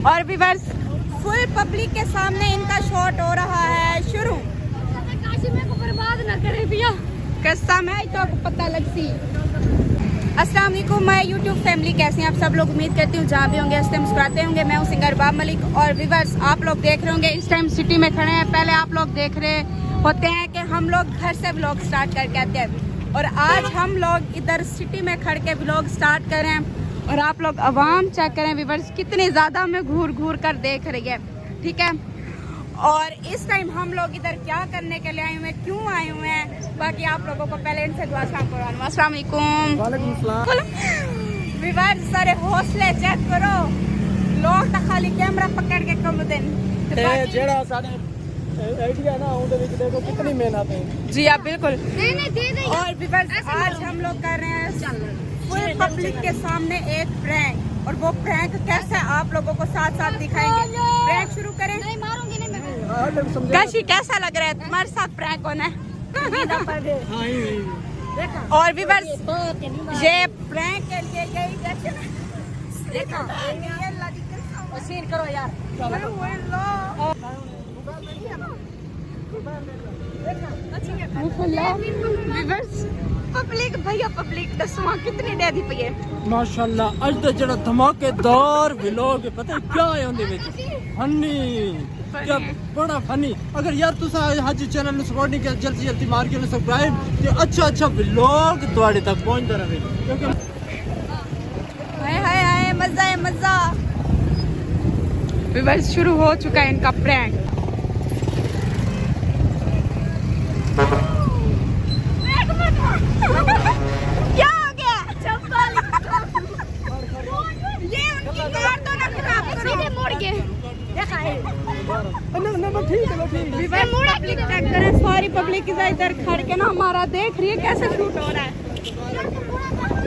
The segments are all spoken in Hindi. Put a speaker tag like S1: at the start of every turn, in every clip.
S1: और व्यूअर्स फुल पब्लिक के सामने इनका शॉट हो रहा है शुरू।
S2: काशी को बर्बाद न करे भैया,
S1: कसम है तो आपको पता लगती। अस्सलाम वालेकुम माय यूट्यूब फैमिली, कैसे हैं आप सब लोग। उम्मीद करती हूँ जहाँ भी होंगे हंसते मुस्कुराते होंगे। मैं हूँ सिंगर बाब मलिक। और व्यूअर्स आप लोग देख रहे होंगे इस टाइम सिटी में खड़े हैं। पहले आप लोग देख रहे होते हैं कि हम लोग घर से व्लॉग स्टार्ट करके आते हैं, और आज हम लोग इधर सिटी में खड़ के व्लॉग स्टार्ट कर रहे हैं। और आप लोग आवाम चेक करें व्यूअर्स कितनी ज़्यादा हमें घूर घूर कर देख रही है, ठीक है। और इस टाइम हम लोग इधर क्या करने के लिए आए हुए हैं, क्यों आए हुए हैं, बाकी आप लोगों को पहले इनसे दुआ सलाम करो। अस्सलाम वालेकुम।
S3: वालेकुम सलाम।
S1: व्यूअर्स सारे हौसले चेक करो, लोग तो खाली कैमरा पकड़ के कम दिन
S3: जेड़ा साडे आइडिया ना उनके विच देखो कितनी मेहनत है।
S1: जी आप बिल्कुल।
S2: दे
S1: और व्यूअर्स आज हम लोग कर रहे हैं फुल पब्लिक के सामने एक प्रैंक, और वो प्रैंक कैसे आप लोगों को साथ साथ दिखाएंगे। प्रैंक शुरू करें।
S2: नहीं मारूंगी नहीं मैं।
S1: काशी कैसा लग रहा है तुम्हारे साथ प्रैंक होना है? और व्यूअर्स ये प्रैंक के लिए यही देखो
S2: सीन करो यार।
S1: पब्लिक भैया पब्लिक दसवां कितनी दे दी पई है
S3: माशाल्लाह। अज दा जेड़ा धमाकेदार व्लॉग पता है क्या है उनदे विच फनी, क्या बड़ा फनी। अगर यार तुसा हज चैनल नु सपोर्ट नहीं किया जल्दी जल्दी मार के सब्सक्राइब, ते अच्छा व्लॉग तुम्हारे तक पहुंचता रहे। क्योंकि
S1: हाय हाय हाय मजा है मजा। व्यूअर्स शुरू हो चुका है इनका प्रैंक। क्या हो गया? चप्पल ये उनकी कार तो ना खराब करो।
S2: सीधे मुड़ के देखा है।
S3: ना ठीक है ठीक।
S1: मुड़ा क्लिक टैग करें। सारी पब्लिक इधर खड़ के ना हमारा देख रही है कैसे शूट हो रहा है।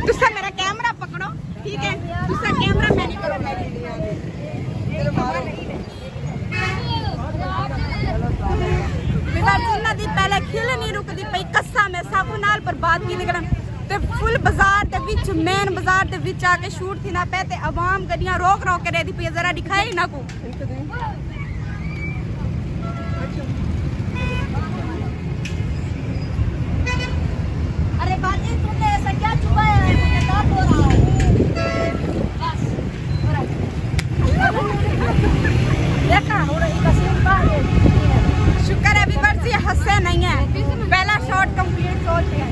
S1: तुसा मेरा कैमरा पकड़ो, ठीक है। तुसा कैमरा मैं नहीं करूंगा। दी पहले खिल नहीं रुकदी पई कस्सा में साबू नाल पर बात की निकलम ते फुल बाजार दे विच मेन बाजार दे विच आके शूट थी ना पे ते आवाम गड्डियां रोक रोक के रहदी पई जरा दिखाई ना को। अरे बाजी तुमने ऐसा क्या छुपाया है? मुझे दर्द हो रहा है। बस देखा हो रही कसीम बात है। शुक्र है व्यूअर्स ये हंसे नहीं है। पहला शॉट कंप्लीट हो गया।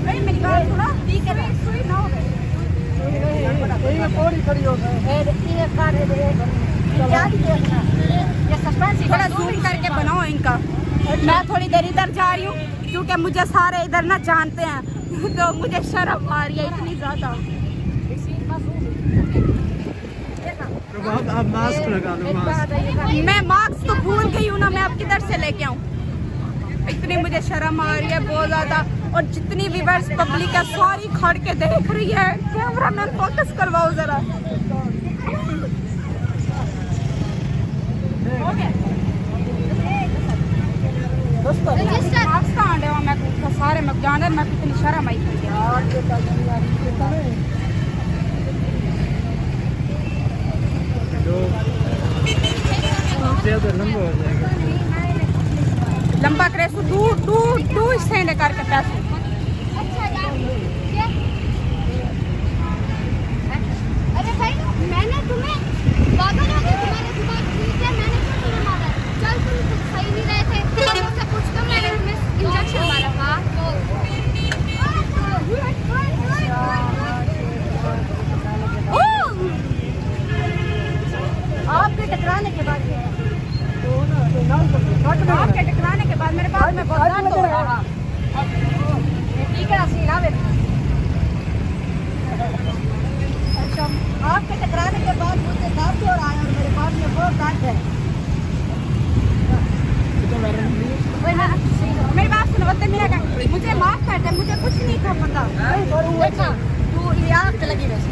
S1: भाई मेरी बात सुनो, ठीक है सुई ना हो गई।
S3: कोई में पौड़ी खड़ी हो गई।
S1: ये कारे दे क्या देखना, ये सस्पेंस थोड़ा जूम करके बनाओ इनका। मैं थोड़ी देर इधर जा रही हूँ क्योंकि मुझे सारे इधर ना जानते हैं तो मुझे शर्म आ रही है इतनी ज्यादा।
S3: आप मास्क लगा लो।
S1: मैं मास्क तो भूल गई हूँ ना, मैं अब किधर से लेके आऊँ। इतनी मुझे शर्म आ रही है बहुत ज्यादा। और जितनी व्यूअर्स पब्लिक है सारी खड़ के देख रही है। कैमरा मैन फोकस करवाओ जरा। मैं सारे मैं जाने मैं कितनी शर्म आई लंबा करे सो टू स्टैंड करके पैसे।
S2: अरे भाई मैंने तुम्हें पागल हो गई, तुम्हारे दिमाग ठीक है, मैंने क्यों तुम्हें मारा? चल तुम सही नहीं रहे थे तो मुझसे पूछ दो, मैंने तुम्हें इंजेक्शन मारा था। आपके टकराने के बाद मेरे पास में बहुत दर्द हो रहा। ठीक है सीना में। अच्छा आपके टकराने के बाद मुझे दर्द हो रहा है और मेरे पास में बहुत दर्द है। मेरी बात सुनो, मुझे माफ कर दे, मुझे कुछ नहीं था पता। तू ये आग लगी वैसे।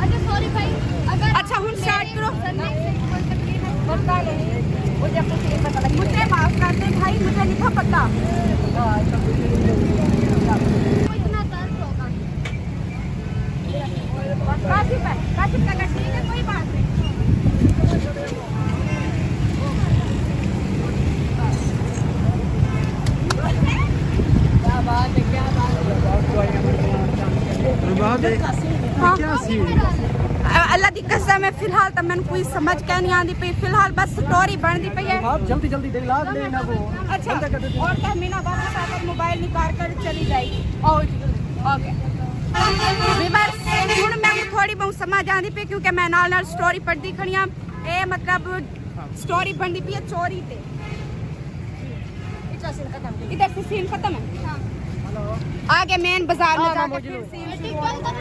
S2: अच्छा सॉरी भाई। अगर अच्छा हम स्टार्ट करो। मुझे माफ कर दे भाई, मुझे नहीं था पता। इतना दर्द होगा। काशिफ है, काशिफ का ठीक है कोई बात नहीं।
S1: अल्लाह दी कसम है फिलहाल तो मैंने कोई समझ के नहीं आती पई, फिलहाल बस स्टोरी बनती पई है।
S3: आप जल्दी जल्दी दिला लेना वो।
S1: अच्छा और तो मीना वापस आकर मोबाइल निकाल कर चली जाएगी। ओके व्यूअर्स हुण मैं थोड़ी बहुत समझ आती पई क्योंकि मैं नाल नाल स्टोरी पढ़ती खड़ी हां। ए मतलब स्टोरी बनती पई है चोरी ते। इधर से सीन खत्म है, आगे मेन बाजार में जाकर फिर सीन।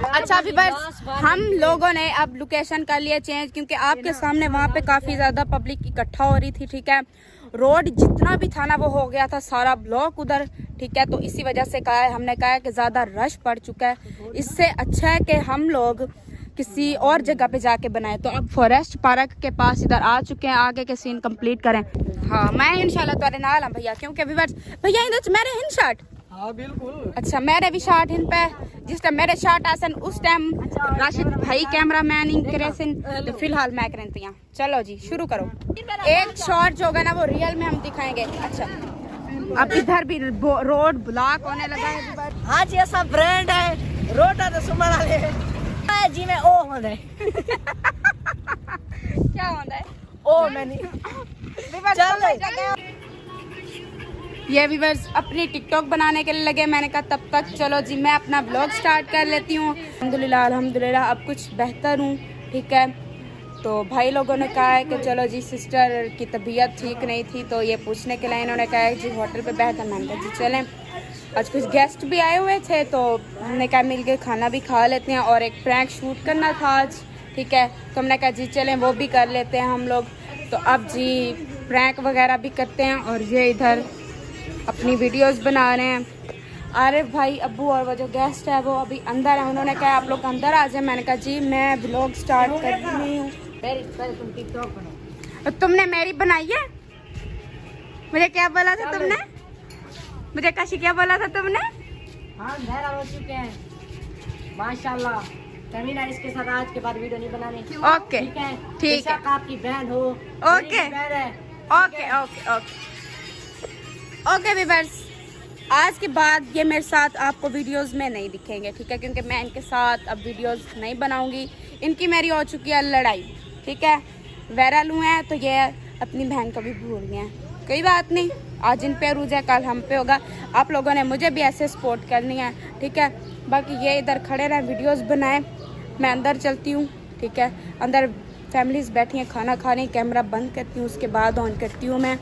S1: अच्छा व्यूअर्स हम लोगों ने अब लोकेशन कर लिया चेंज क्योंकि आपके सामने वहाँ पे काफी ज्यादा पब्लिक इकट्ठा हो रही थी। ठीक है, रोड जितना भी था ना वो हो गया था सारा ब्लॉक उधर। ठीक है, तो इसी वजह से हमने कहा कि ज्यादा रश पड़ चुका है, इससे अच्छा है कि हम लोग किसी और जगह पे जाके बनाए। तो अब फॉरेस्ट पार्क के पास इधर आ चुके हैं, आगे के सीन कंप्लीट करें। हाँ मैं इंशाल्लाह तुम्हारे नाल भैया, क्योंकि व्यूअर्स भैया इधर मेरे इन शॉट।
S3: हाँ बिल्कुल।
S1: अच्छा मेरे भी शॉट इन पे, जिस टाइम मेरे शॉट आसन उस टाइम राशिद भाई कैमरा मैन इन करे सिन, तो फिलहाल मैं करती हूँ। चलो जी शुरू करो। एक शॉट जो होगा ना वो रियल में हम दिखाएंगे। अच्छा अब इधर भी रोड ब्लॉक होने लगा है।
S4: हाँ जी ऐसा ब्रांड है रोड है तो सुमन वाले जी में ओ होना है।
S1: क्या होता है
S4: ओ मैंने
S1: ये व्यूअर्स अपनी टिकटॉक बनाने के लिए लगे। मैंने कहा तब तक चलो जी मैं अपना ब्लॉग स्टार्ट कर लेती हूँ। अल्हम्दुलिल्लाह अब कुछ बेहतर हूँ। ठीक है, तो भाई लोगों ने कहा है कि चलो जी सिस्टर की तबीयत ठीक नहीं थी तो ये पूछने के लिए इन्होंने कहा है जी होटल पे बेहतर। मैंने कहा जी चलें, आज कुछ गेस्ट भी आए हुए थे तो हमने कहा मिल के खाना भी खा लेते हैं और एक प्रैंक शूट करना था आज। ठीक है, तो हमने कहा जी चलें वो भी कर लेते हैं हम लोग। तो अब जी प्रैंक वगैरह भी करते हैं और ये इधर अपनी वीडियोस बना रहे हैं। आरिफ भाई अब्बू और वो जो गेस्ट है वो अभी अंदर है, उन्होंने कहा आप लोग अंदर आ जाए। मैंने कहा जी मैं ब्लॉग स्टार्ट कर रही हूँ।
S4: तुम टिकटॉक बनाओ।
S1: तुमने मेरी बनाई है? मुझे क्या बोला था तुमने? मुझे काशी क्या बोला था तुमने?
S4: हाँ वायरल हो चुके हैं माशाल्लाह। कमीना इसके साथ आज के बाद वीडियो नहीं बनाने।
S1: ओके
S4: ठीक है,
S1: ठीक है,
S4: आपकी बहन हो।
S1: Okay okay okay okay okay viewers आज के बाद ये मेरे साथ आपको वीडियोस में नहीं दिखेंगे। ठीक है, क्योंकि मैं इनके साथ अब वीडियोस नहीं बनाऊंगी। इनकी मेरी हो चुकी है लड़ाई। ठीक है, वायरल हुए हैं तो ये अपनी बहन को भी भूल गए हैं। कोई बात नहीं, आज इन पे रूज है कल हम पे होगा। आप लोगों ने मुझे भी ऐसे सपोर्ट करनी है। ठीक है, बाकी ये इधर खड़े रहे वीडियोस बनाए, मैं अंदर चलती हूँ। ठीक है, अंदर फैमिलीज बैठी हैं खाना खाने, कैमरा बंद करती हूँ उसके बाद ऑन करती हूँ मैं।